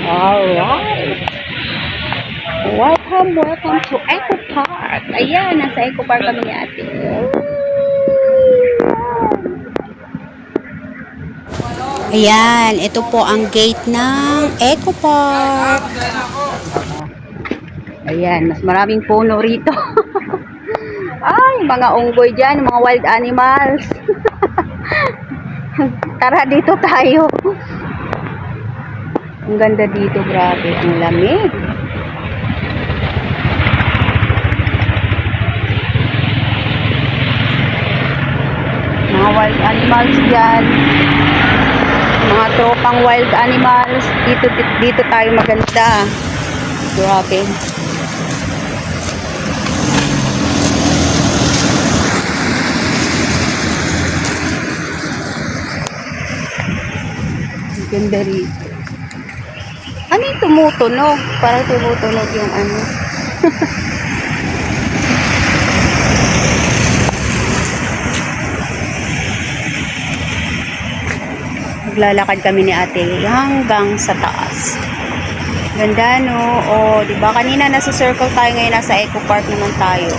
Alright. Welcome to Eco Park. Ayan, nasa Eco Park kami ni ate. Ayan, ito po ang gate ng Eco Park. Ayan, mas maraming puno rito. Ay, mga unggoy dyan, mga wild animals. Tara, dito tayo. Ang ganda dito, grabe. Ang lamig. Mga wild animals dyan. Mga tropang wild animals. Dito tayo maganda. Grabe. Ang ganda rito. Ano yung tumutunog? Parang tumutunog yung ano. Maglalakad kami ni ate hanggang sa taas. Ganda, no? O, diba? Kanina nasa circle tayo, ngayon nasa Eco Park naman tayo.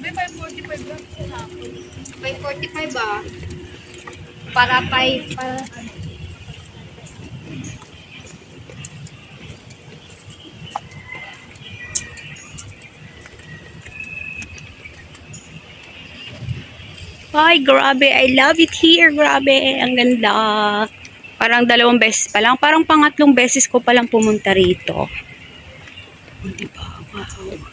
May 545 lang sa hapon. 545 ba? Para Ay, grabe. I love it here. Grabe. Ang ganda. Parang 2 beses pa lang. Parang pangatlong beses ko palang pumunta rito. Diba? Wow.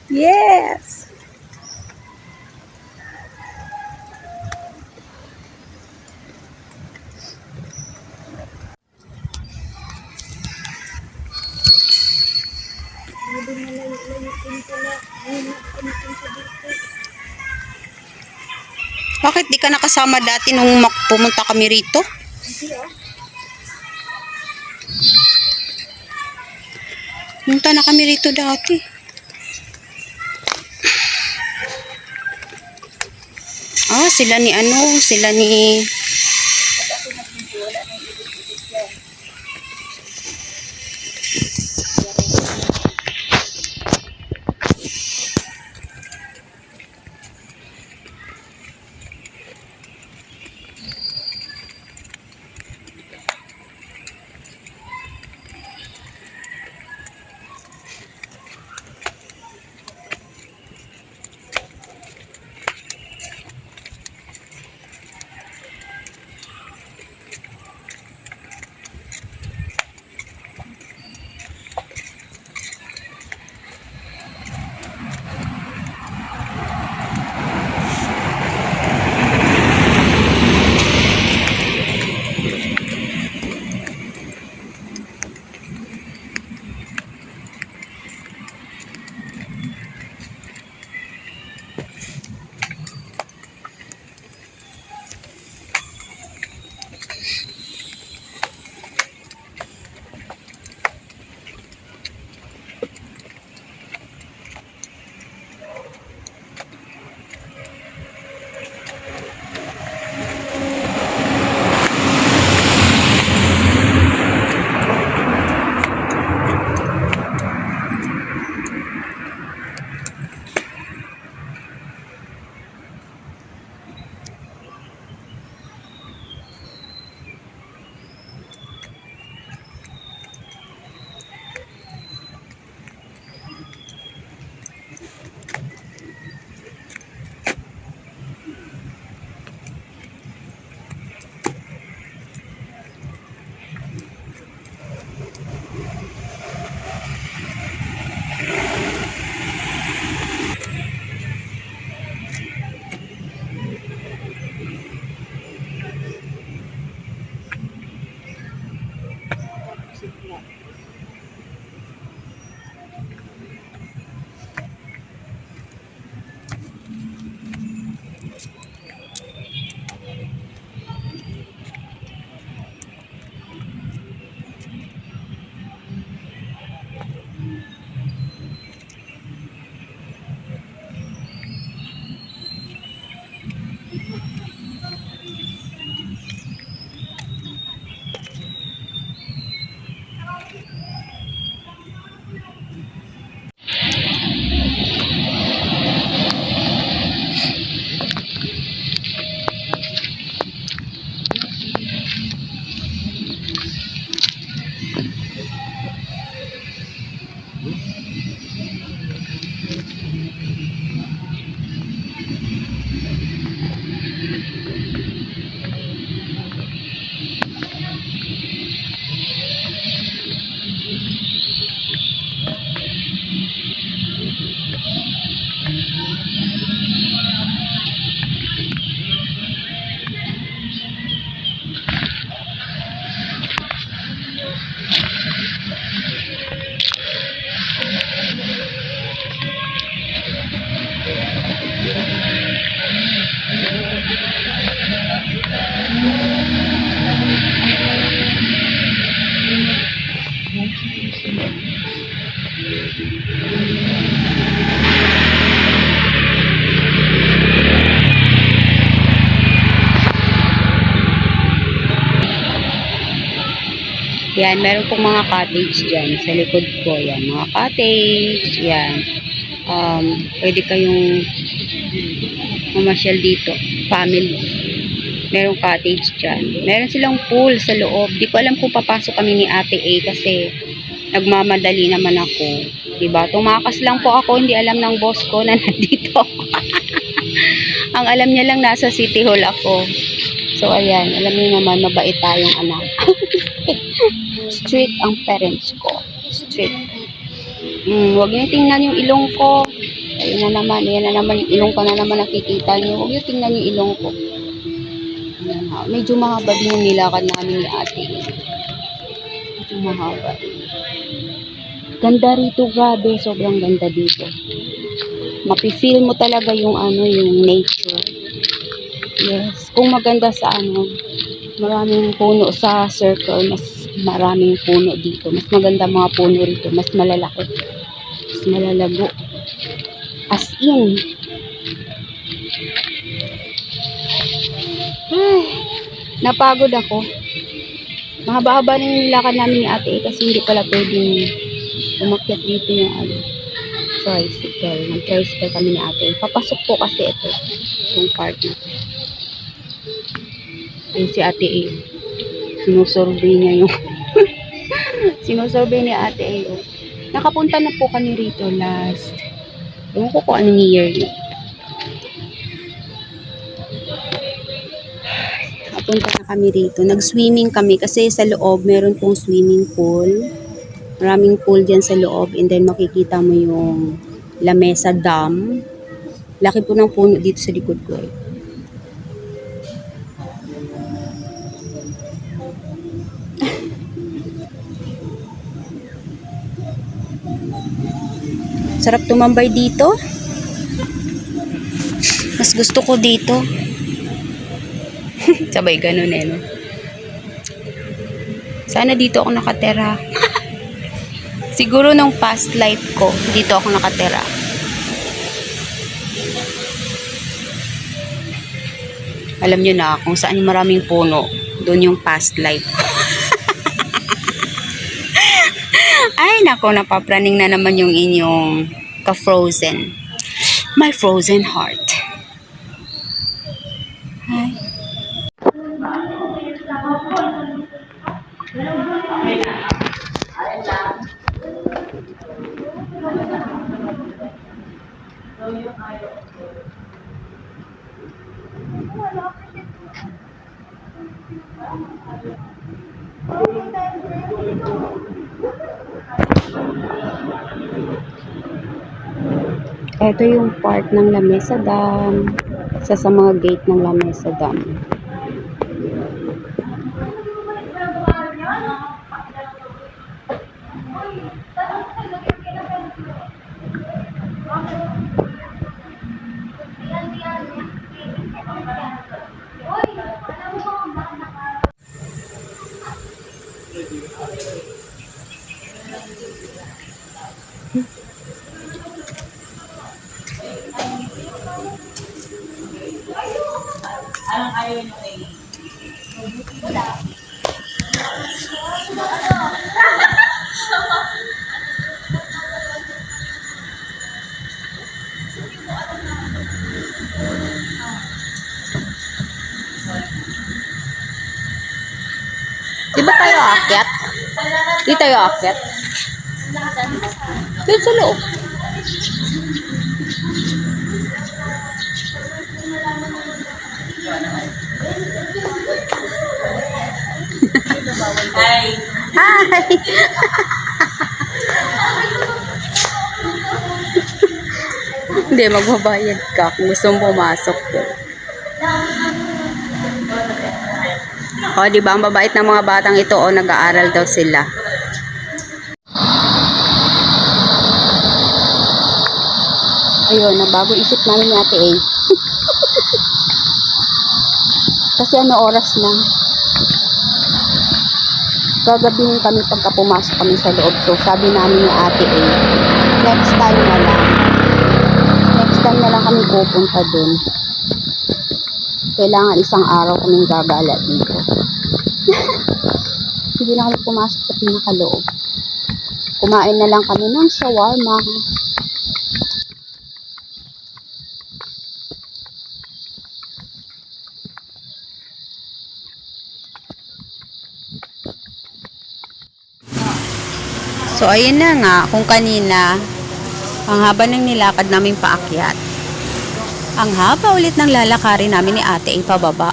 Yes! Bakit di ka nakasama dati nung pumunta kami rito? Pumunta na kami rito dati. Ah, sila ni Yan, meron pong mga cottage dyan sa likod ko. Yan, mga cottage. Yan. Pwede kayong mamasyal dito. Family. Merong cottage dyan. Meron silang pool sa loob. Di ko alam kung papasok kami ni Ate A kasi nagmamadali naman ako. Diba? Tumakas lang po ako. Hindi alam ng boss ko na nandito ako. Ang alam niya lang nasa City Hall ako. So, ayan. Alam niyo naman, mabait tayong anak. Strict ang parents ko. Strict. Huwag niyo tingnan yung ilong ko. Ayun na naman. Ayan na naman. Yung ilong ko na naman nakikita niyo. Huwag niyo tingnan yung ilong ko. Ayan, ha. Medyo mahaba din yung nilakad namin ni Ate. Medyo mahaba. Ganda rito. Grabe. Sobrang ganda dito. Mapifeel mo talaga yung yung nature. Yes. Kung maganda sa maraming puno sa circle, mas maraming puno dito. Mas maganda mga puno rito. Mas malalaki. Mas malalago. As in. Ay, napagod ako. Mahaba-haba na yung nilakad namin ni Ate kasi hindi pala pwedeng umakyat dito yung tricycle. Nag-tricycle kami ni Ate. Papasok po kasi ito. Yung part na ito. Yung si Ate A. Sinusurvey niya yung sinusurvey ni Ate A. Nakapunta na po kami rito last. Ewan ko kung anong year yun. Nakapunta na kami rito. Nag-swimming kami kasi sa loob meron pong swimming pool. Maraming pool dyan sa loob. And then makikita mo yung La Mesa Dam. Laki po ng puno dito sa likod ko eh. Sarap tumambay dito. Mas gusto ko dito. Sabay ganun eh, no? Sana dito ako nakatera. Siguro nung past life ko, dito ako nakatera. Alam nyo na, kung saan yung maraming puno, doon yung past life ko. Ay, nako, napapraning na naman yung inyong ka-frozen. My frozen heart. Hi. Ito yung part ng La Mesa Dam. Isa sa mga gate ng La Mesa Dam. Di ba tayo aakyat? Di tayo aakyat? Doon sa loob. Hi! Hindi, magbabayad ka kung gusto mong pumasok doon. O, di ba? Ang babait ng mga batang ito, o, nag-aaral daw sila. Ayun, nabago isip namin ni Ate A. Kasi ano oras na? Gagabihin kami pagka pumasok kami sa loob. So, sabi namin ni Ate A, next time na lang. Next time na lang kami pupunta dun. Kailangan isang araw kaming gagala dito. Hindi na kami pumasok sa pinakaloob. Kumain na lang kami ng shawarma. So, ayun na nga, kung kanina, ang haba ng nilakad namin paakyat. Ang haba ulit ng lalakarin namin ni Ate ay pababa.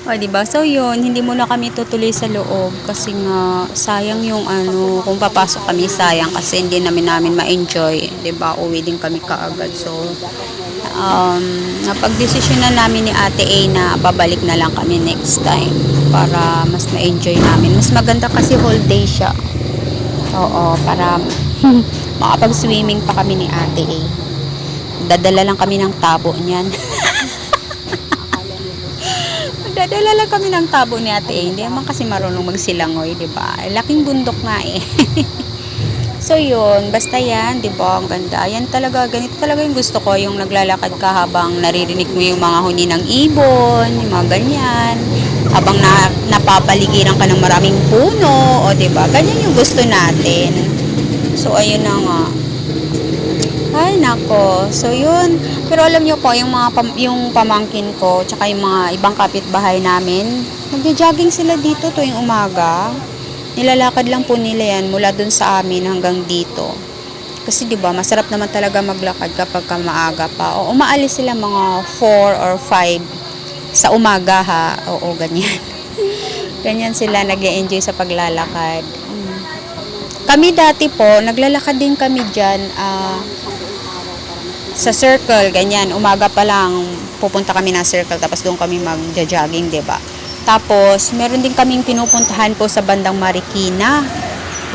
O, diba? So, yun, hindi muna kami tutuloy sa loob kasi nga, sayang yung ano, kung papasok kami, sayang kasi hindi namin ma-enjoy. Diba? Uwi din kami kaagad. So, napag-desisyon na namin ni Ate A na babalik na lang kami next time para mas ma-enjoy namin. Mas maganda kasi whole day siya. Oo, para makapag-swimming pa kami ni Ate A. Dadala lang kami ng tabo niyan. Dadala lang kami ng tabo ni Ate A. Hindi naman kasi marunong magsilangoy, di ba? Laking bundok nga eh. So yun, basta yan, di ba? Ang ganda. Yan talaga, ganito talaga yung gusto ko, yung naglalakad ka habang naririnig mo yung mga huni ng ibon, yung mga ganyan. Habang napapaligiran ka ng maraming puno, o di ba? Ganyan yung gusto natin. So ayun na nga. Ay, nako. So, yun. Pero alam nyo po, yung pamangkin ko, tsaka yung mga ibang kapitbahay namin, nagja-jogging sila dito tuwing umaga. Nilalakad lang po nila yan mula dun sa amin hanggang dito. Kasi 'di ba, masarap naman talaga maglakad kapag maaga pa. O umaalis sila mga 4 or 5 sa umaga ha. Oo, ganyan. Ganyan sila nag-e-enjoy sa paglalakad. Kami dati po, naglalakad din kami diyan sa circle, ganyan. Umaga pa lang pupunta kami ng circle tapos doon kami mag-jogging, 'di ba? Tapos, meron din kaming pinupuntahan po sa bandang Marikina.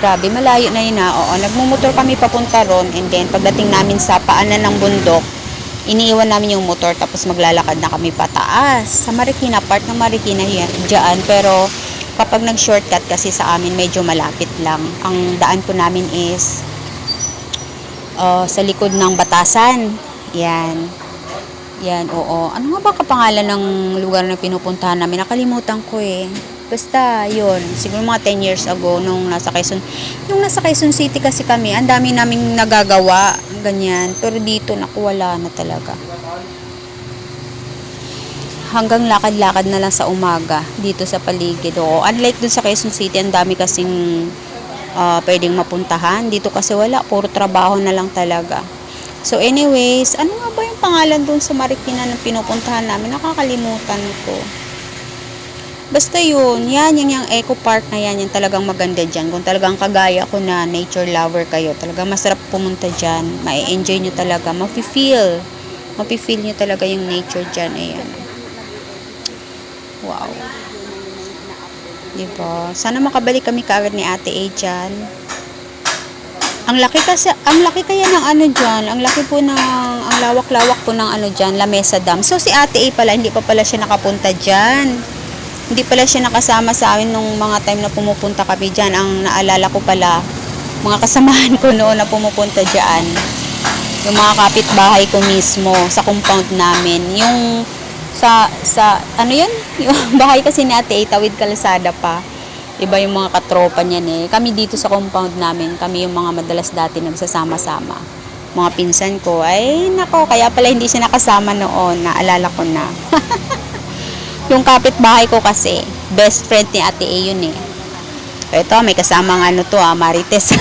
Grabe, malayo na yun na. Oo, nagmumotor kami papunta ron and then pagdating namin sa paanan ng bundok, iniiwan namin yung motor tapos maglalakad na kami pataas. Sa Marikina, part ng Marikina dyan. Pero kapag nag-shortcut kasi sa amin, medyo malapit lang. Ang daan po namin is sa likod ng Batasan. Yan. Yan, oo. Ano nga ba kapangalan ng lugar na pinupuntahan namin? Nakalimutan ko eh. Basta, yun. Siguro mga 10 years ago, nung nasa Quezon City kasi kami, ang dami naming nagagawa. Ganyan. Pero dito, naku, wala na talaga. Hanggang lakad-lakad na lang sa umaga, dito sa paligid. Oo. Unlike dun sa Quezon City, ang dami kasing pwedeng mapuntahan. Dito kasi wala. Puro trabaho na lang talaga. So anyways, ano nga ba yung pangalan dun sa Marikina na pinupuntahan namin? Nakakalimutan ko. Basta yun, yung Eco Park na yan talagang maganda dyan. Kung talagang kagaya ko na nature lover kayo, talagang masarap pumunta dyan. Ma-enjoy nyo talaga, mafe-feel nyo talaga yung nature dyan. Ayan. Wow. Diba? Sana makabalik kami kaagad ni Ate A dyan. Ang laki kasi, ang laki kaya ng ano dyan, ang laki po ng, ang lawak-lawak po ng ano dyan, Lamesa Dam. So si Ate A pala, hindi pa pala siya nakapunta dyan. Hindi pala siya nakasama sa amin nung mga time na pumupunta kami dyan. Ang naalala ko pala, mga kasamahan ko noon na pumupunta dyan. Yung mga kapitbahay ko mismo sa compound namin. Yung sa ano yun? Yung bahay kasi ni Ate A, tawid kalsada pa. Iba yung mga katropa niyan eh. Kami dito sa compound namin, kami yung mga madalas dati nagsasama-sama. Mga pinsan ko, ay nako, kaya pala hindi siya nakasama noon. Naalala ko na. Yung kapitbahay ko kasi, best friend ni Ate A yun eh. Ito, may kasamang ano to Marites.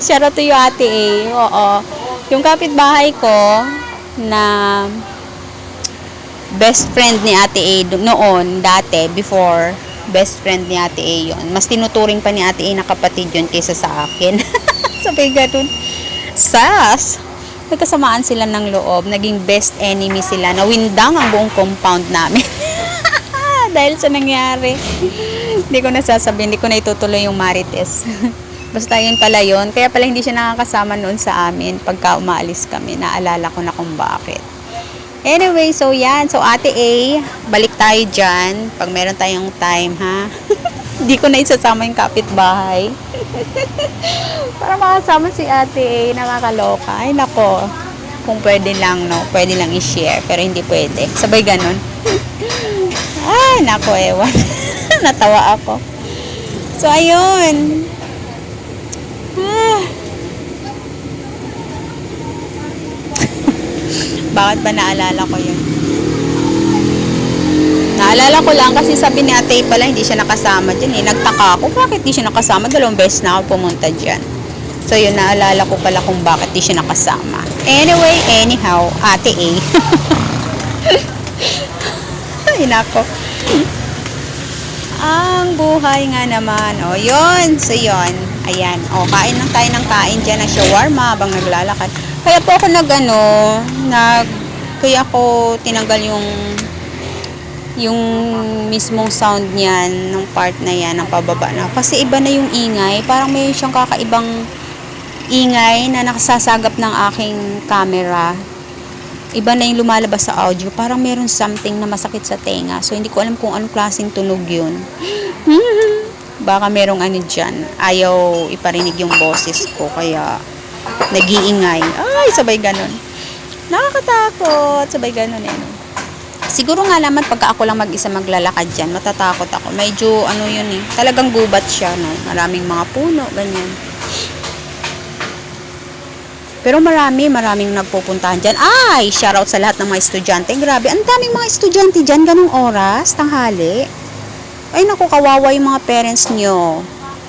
Siya to yung Ate A. Oo. Yung kapitbahay ko na best friend ni Ate A noon, dati, before, best friend ni Ate A yun. Mas tinuturing pa ni Ate A na kapatid yun kaysa sa akin. Sabi ganun. Sas! Nagkasamaan sila ng loob. Naging best enemy sila. Nawindang ang buong compound namin. Dahil sa nangyari. Hindi ko nasasabihin. Hindi ko na itutuloy yung Marites. Basta yun pala yun. Kaya pala hindi siya nakakasama noon sa amin. Pagka umaalis kami. Naalala ko na kung bakit. Anyway, so yan. So Ate A, balik tayo dyan. Pag meron tayong time, ha? Hindi ko na isasama yung kapitbahay. Para makasama si Ate A, nakakaloka. Ay, nako. Kung pwede lang, no? Pwede lang i-share. Pero hindi pwede. Sabay ganon. Ay, nako, ewan. Natawa ako. So, ayun. Bakit ba naalala ko yun? Naalala ko lang kasi sabi ni Ate pala hindi siya nakasama dyan eh. Nagtaka ako, bakit di siya nakasama? 2 beses na ako pumunta dyan. So yun, naalala ko pala kung bakit di siya nakasama. Anyway, anyhow, Ate A. Ay, nako. Ang buhay nga naman. O, yun. So, yun. Ayan. O, kain lang tayo ng kain dyan ng shawarma habang naglalakad. Kaya po ako kaya ako tinanggal yung mismong sound niyan, ng part na yan, ng pababa na. Kasi iba na yung ingay. Parang may siyang kakaibang ingay na nakasasagap ng aking camera. Iba na yung lumalabas sa audio. Parang meron something na masakit sa tenga. So, hindi ko alam kung anong klaseng tunog yun. Baka merong ano dyan. Ayaw iparinig yung boses ko. Kaya, nag-iingay. Ay, sabay ganon. Nakakatakot. Sabay ganon eh. Siguro nga naman pagka ako lang mag-isa maglalakad dyan, matatakot ako. Medyo ano yun eh. Talagang gubat siya, no? Maraming mga puno, ganyan. Pero maraming nagpupuntahan dyan. Ay, shoutout sa lahat ng mga estudyante. Grabe, ang daming mga estudyante dyan, ganung oras, tanghali. Ay, naku, kawawa yung mga parents nyo.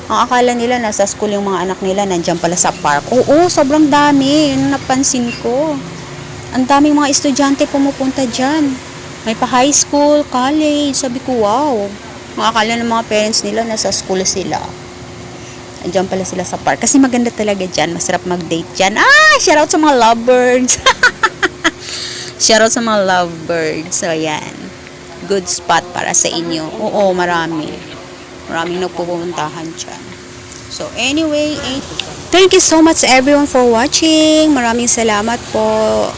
Ang akala nila, nasa school yung mga anak nila, nandyan pala sa park. Oo, sobrang dami. Yun napansin ko. Ang daming mga estudyante pumupunta dyan. May pa high school, college. Sabi ko, wow. Ang akala ng mga parents nila, nasa school sila. Andiyan pala sila sa park. Kasi maganda talaga dyan. Masarap mag-date dyan. Ah! Shoutout sa mga lovebirds. Shoutout sa mga lovebirds. So, yan. Good spot para sa inyo. Oo, marami. Maraming nagpupuntahan dyan. So, anyway, thank you so much everyone for watching. Maraming salamat po.